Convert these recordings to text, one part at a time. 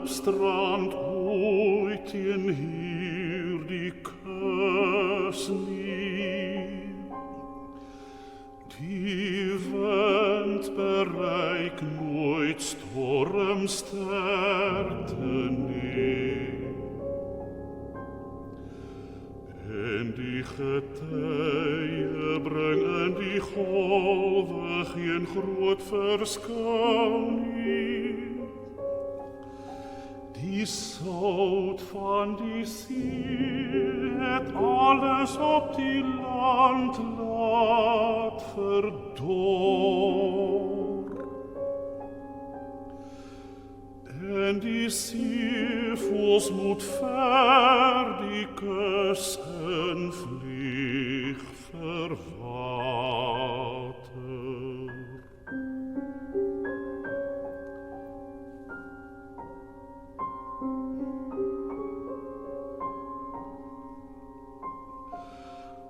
strand ooit teen hierdie kus nie. Die wind bereik nooit stormsterkte nie. En die getye bring in die golwe geen groot verskil nie. Die sout van die see het alles op die land laat verdor. En die seevoëls moet ver die kus in vlieg verwater.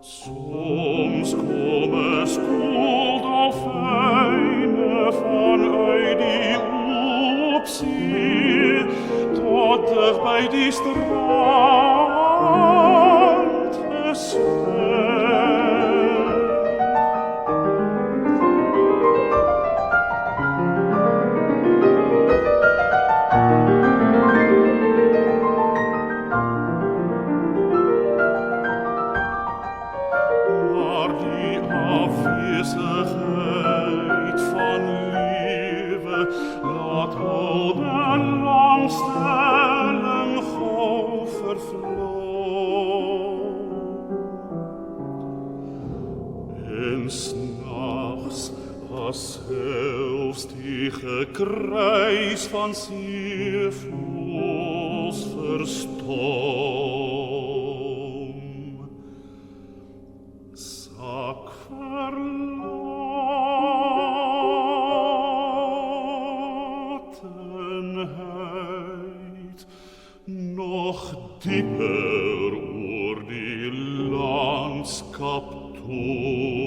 Soms komen skooldolfyne vanuit die oopsee tot dig by die strand geswem. Maar die afwesigheid van lewe laat al die langstelling gauw vervloom. En s'nachts as selfs die gekruis van seevoëls verstom, sak verlatenheid nog dieper oor die landskap toe.